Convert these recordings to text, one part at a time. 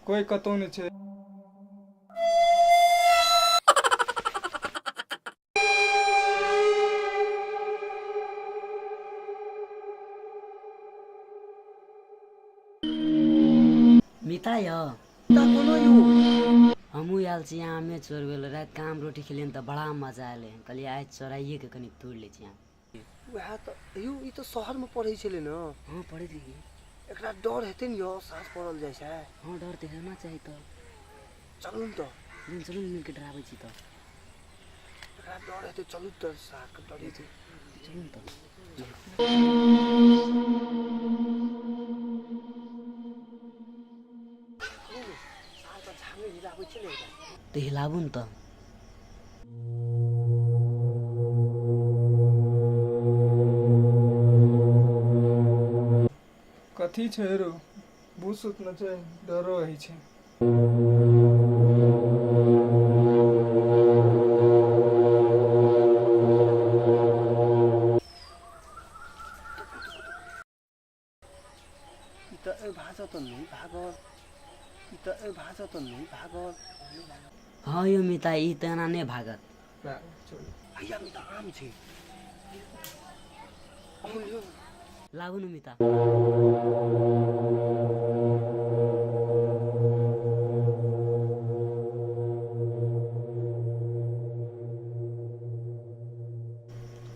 કોઈ કતો ન છે। मिता य ता कोनो यू हमू आयल छी यहाँ में चोर वेल रात काम रोटी खेलिए त बड़ा मजा आले कहलिए आज चोराइए के कनी तोड़ ले छी यहाँ। वह तो यू ई तो शहर में पढ़ै छले न। हां पढ़े थी एकरा डर हेते न यो सास पड़ल जाय छै। हां डर त होना चाहिए त चलू न तो दिन चलू मिल के डराबै छी त एकरा डर हेते चलू त सास के डर हेते चलू त सास त छामे हिलाबै छले त हिलाबु न त કથી છે રો ભૂસુત ન છે ડરો હઈ છે। ई त ए भाषा त नहीं भागल ई त ए भाषा त नहीं भागल। हां यो मिता ई तना ने भागत हैया में त आम छै। अमूल्य लागु न मिता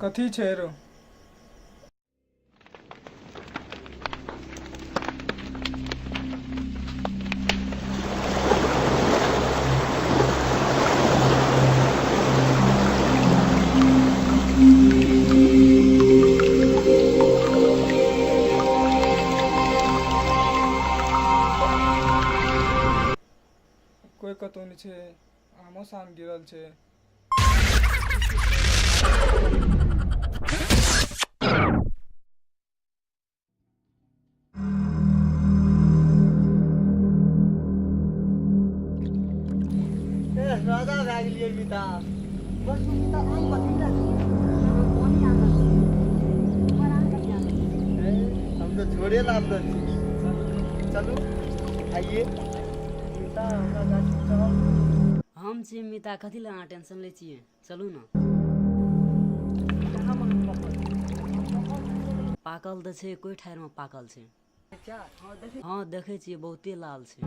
કથી છે રો કોઈ કતો ન છે આમો સામ ગિરલ છે। ए राजा भाग लिए मिता बस मिता आम बतिला हम तो छोड़े लाभ दे चलो आइए मिता हमरा गाछ चल हम छी मिता कथि ला टेंशन ले छी चलू न कहां मन पकड़ पाकल त छै कोई ठार में पाकल छै। क्या हां देखे हां देखे छी बहुते लाल छै।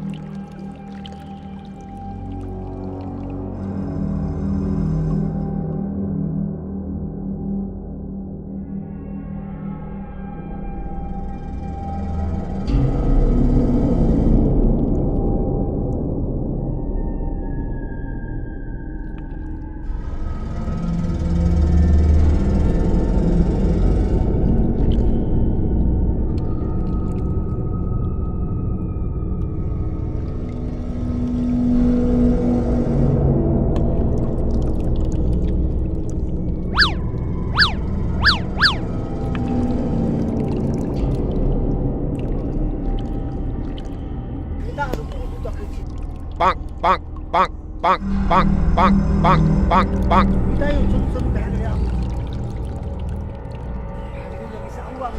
मिता रुको तो खींची bonk, bonk, bonk, bonk, bonk, bonk, bonk, bonk, bonk. मिता यो चलो चलो भाग रे आप भाग लगी से आऊंगा